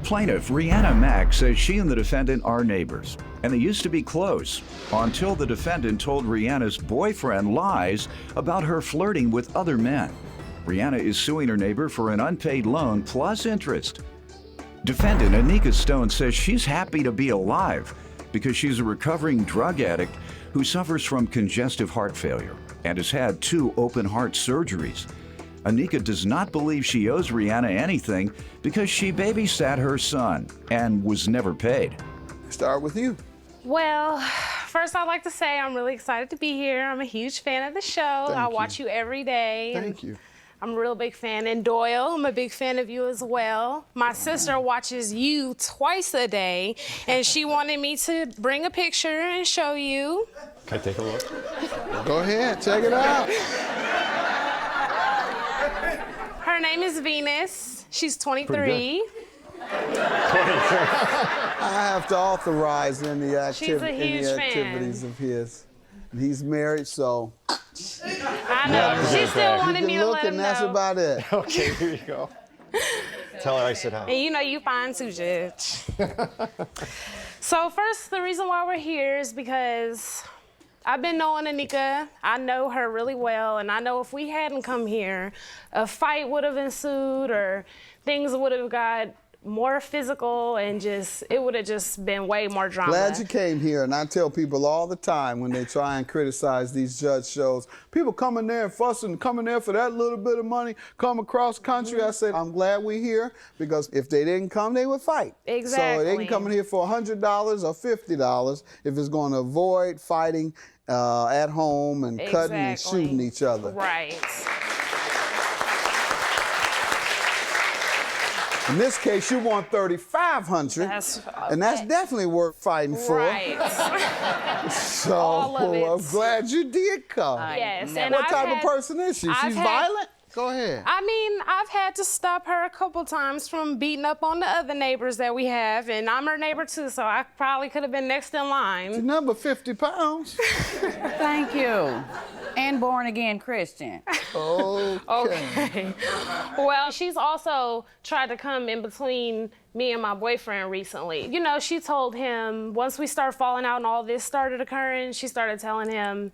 Plaintiff Rihanna Mack says she and the defendant are neighbors, and they used to be close until the defendant told Rihanna's boyfriend lies about her flirting with other men. Rihanna is suing her neighbor for an unpaid loan plus interest. Defendant Anika Stone says she's happy to be alive because she's a recovering drug addict who suffers from congestive heart failure and has had 2 open heart surgeries. Anika does not believe she owes Rihanna anything because she babysat her son and was never paid. Start with you. Well, first I'd like to say I'm really excited to be here. I'm a huge fan of the show. I watch you every day. Thank you. I'm a real big fan. And Doyle, I'm a big fan of you as well. My sister watches you twice a day, and she wanted me to bring a picture and show you. Can I take a look? Go ahead, check it out. Her name is Venus. She's 23. I have to authorize any activities of his. And he's married, so. I know. She still wanted me to let him know. That's about it. Okay, here you go. Tell her I said hi. And you know you fine too, Judge. So first, the reason why we're here is because I've been knowing Anika. I know her really well, and I know if we hadn't come here, a fight would have ensued or things would have got more physical and it would have just been way more drama. Glad you came here, and I tell people all the time when they try and criticize these judge shows, people come in there and fussing, come in there for that little bit of money, come across country. I said, I'm glad we're here because if they didn't come, they would fight. Exactly. So they can come in here for $100 or $50 if it's going to avoid fighting at home and cutting and shooting each other. Right. In this case, you want $3,500, and that's definitely worth fighting for. Right. So all of it. I'm glad you did come. Yes. And what type of person is she? She's violent? Go ahead. I mean, I've had to stop her a couple times from beating up on the other neighbors that we have, and I'm her neighbor too, so I probably could have been next in line. She's number 50 pounds. Thank you. And born again Christian. Okay. Well, she's also tried to come in between me and my boyfriend recently. You know, she told him, once we started falling out and all this started occurring, she started telling him,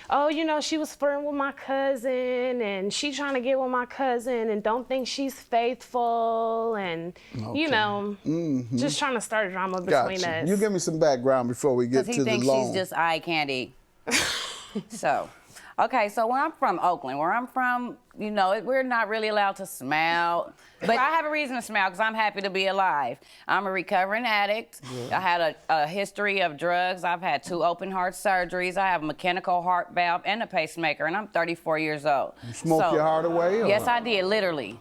oh, you know, she was flirting with my cousin, and she trying to get with my cousin, and don't think she's faithful, and, you know, just trying to start drama between us. You give me some background before we get to the loan. Because he thinks she's just eye candy. So, okay, so where I'm from, Oakland, where I'm from, you know, we're not really allowed to smile. But I have a reason to smile because I'm happy to be alive. I'm a recovering addict. I had a history of drugs. I've had 2 open heart surgeries. I have a mechanical heart valve and a pacemaker, and I'm 34 years old. You smoked your heart away? Or? Yes, I did, literally.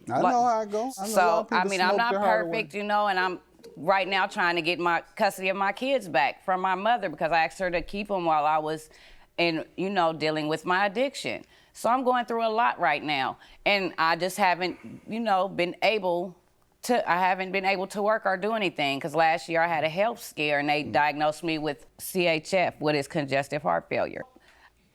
I know how it goes. So, I mean, I'm not perfect, you know, and I'm right now trying to get my custody of my kids back from my mother because I asked her to keep them while I was dealing with my addiction. So I'm going through a lot right now. And I just haven't, been able to work or do anything because last year I had a health scare and they diagnosed me with CHF, what is congestive heart failure.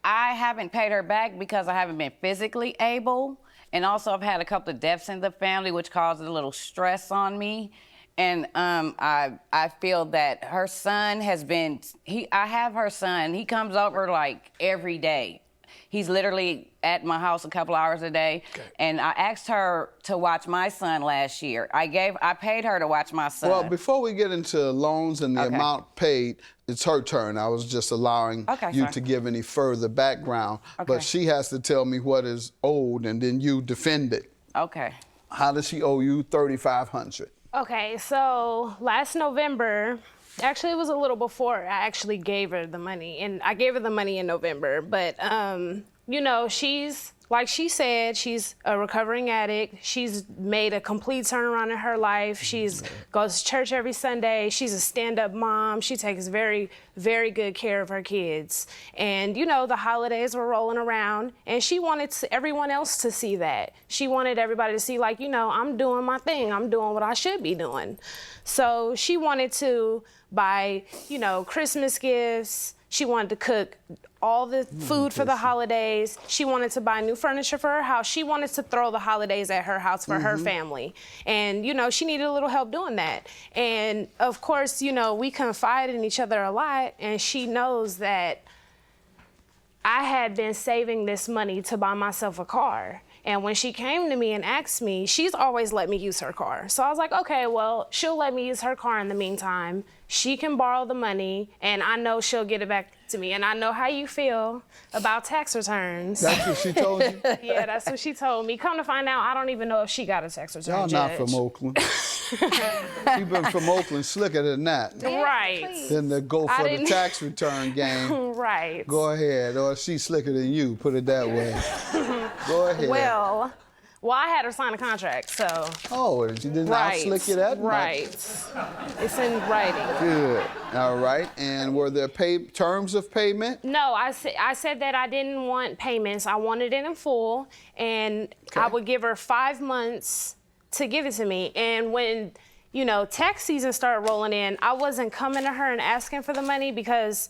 I haven't paid her back because I haven't been physically able. And also I've had a couple of deaths in the family, which caused a little stress on me. And I feel that her son I have her son, he comes over like every day. He's literally at my house a couple hours a day. Okay. And I asked her to watch my son last year. I paid her to watch my son. Well, before we get into loans and the amount paid, it's her turn. I was just allowing you to give any further background. Okay. But she has to tell me what is owed and then you defend it. Okay. How does she owe you $3,500? Okay, so last November, actually it was a little before I actually gave her the money, and I gave her the money in November, but she's, like she said, she's a recovering addict. She's made a complete turnaround in her life. She's goes to church every Sunday. She's a stand-up mom. She takes very, very good care of her kids. And, the holidays were rolling around, and she wanted everyone else to see that. She wanted everybody to see, like, I'm doing my thing. I'm doing what I should be doing. So she wanted to buy, Christmas gifts. She wanted to cook all the food for the holidays. She wanted to buy new furniture for her house. She wanted to throw the holidays at her house for her family. And, you know, she needed a little help doing that. And of course, you know, we confide in each other a lot, and she knows that I had been saving this money to buy myself a car. And when she came to me and asked me, she's always let me use her car. So I was like, okay, well, she'll let me use her car in the meantime. She can borrow the money, and I know she'll get it back to me. And I know how you feel about tax returns. That's what she told you? Yeah, that's what she told me. Come to find out, I don't even know if she got a tax return. Y'all Judge. not from Oakland. You've been from Oakland slicker than that. Right. Than to go I for the didn't- tax return game. Right. Go ahead. Or she's slicker than you, put it that way. Go ahead. Well, I had her sign a contract, so. Oh, and she did not Right. slick you that much. Right. It's in writing. Good. All right. And were there terms of payment? No, I said that I didn't want payments. I wanted it in full, and I would give her 5 months to give it to me. And when, you know, tax season started rolling in, I wasn't coming to her and asking for the money because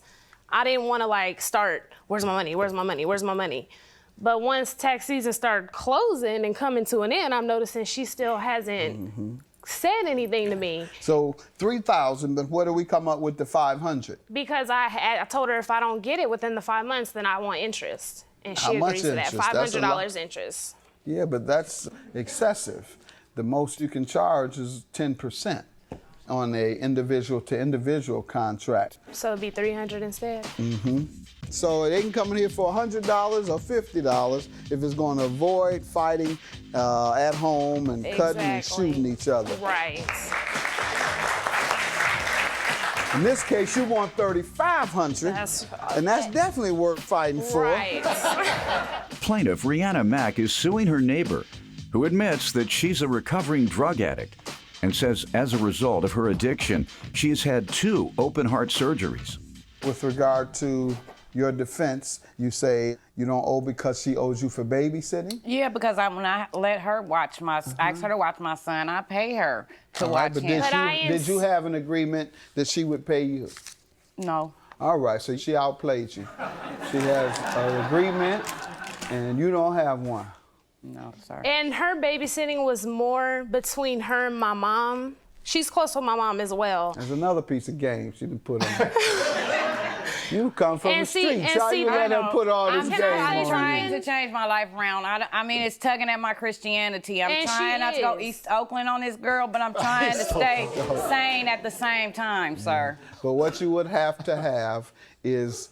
I didn't want to like start, where's my money? Where's my money? Where's my money? But once tax season started closing and coming to an end, I'm noticing she still hasn't said anything to me. So 3,000, but where do we come up with the 500? Because I told her if I don't get it within the 5 months, then I want interest. And she How much agrees to that, interest? That's a lot. $500 interest. Yeah, but that's excessive. The most you can charge is 10% on a individual to individual contract. So it'd be 300 instead? So they can come in here for $100 or $50 if it's going to avoid fighting at home and cutting and Exactly. shooting each other. Right. In this case, you want $3,500, and that's definitely worth fighting for. Right. Plaintiff Rihanna Mack is suing her neighbor, who admits that she's a recovering drug addict and says as a result of her addiction, she has had 2 open-heart surgeries. With regard to your defense, you say you don't owe because she owes you for babysitting? Yeah, because when I let her watch I asked her to watch my son, I pay her to All right, watch but him. did you have an agreement that she would pay you? No. All right, so she outplayed you. She has an agreement, and you don't have one. No, sorry. And her babysitting was more between her and my mom. She's close with my mom as well. There's another piece of game she done put on. You come from the streets. How you let her put all this game I'm on trying you? to change my life around. I mean, it's tugging at my Christianity. I'm And trying she not to go is. East Oakland on this girl, but I'm trying to stay sane at the same time, sir. But what you would have to have is,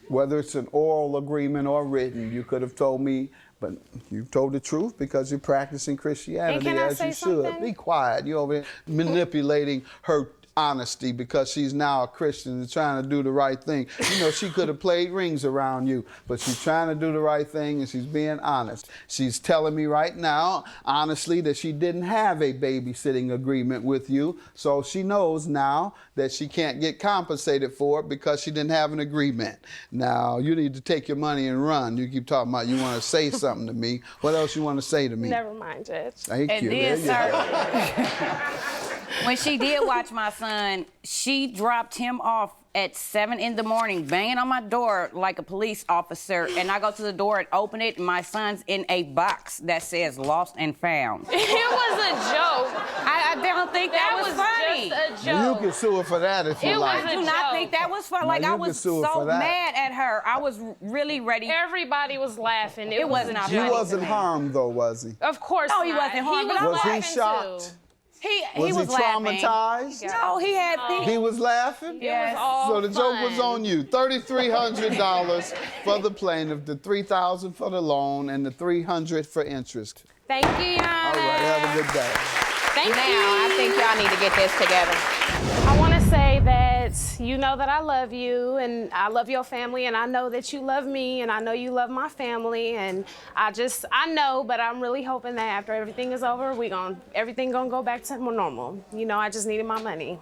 whether it's an oral agreement or written, you could have told me, but you told the truth because you're practicing Christianity And can I as say you should. something? Be quiet. You're over here manipulating her honesty because she's now a Christian and trying to do the right thing. You know, she could have played rings around you, but she's trying to do the right thing and she's being honest. She's telling me right now, honestly, that she didn't have a babysitting agreement with you, so she knows now that she can't get compensated for it because she didn't have an agreement. Now, you need to take your money and run. You keep talking about you want to say something to me. What else you want to say to me? Never mind, Judge. Thank And you. then, There you go. sir, when she did watch my son, she dropped him off at 7 in the morning, banging on my door like a police officer. And I go to the door and open it, and my son's in a box that says lost and found. It was a joke. I don't think that was funny. Just a You joke. can sue her for that if you It was like. I do not think that was funny. No, Like, you I can was sue her so for that. mad at her. I was really ready. Everybody was laughing. It was was not a He funny joke. wasn't harmed though, was he? Of course No, he not. wasn't harmed, but I Was he laughing, shocked? too. He Was was he laughing. traumatized? No, he had pink. He was laughing? Yes. all So the joke fun. was on you. $3,300 for the plaintiff, the $3,000 for the loan, and the $300 for interest. Thank you, Yana. All right, have a good day. Thank Now, you. I think y'all need to get this together. I want to say that you know that I love you and I love your family and I know that you love me and I know you love my family and I know, but I'm really hoping that after everything is over, everything gonna go back to more normal. You know, I just needed my money.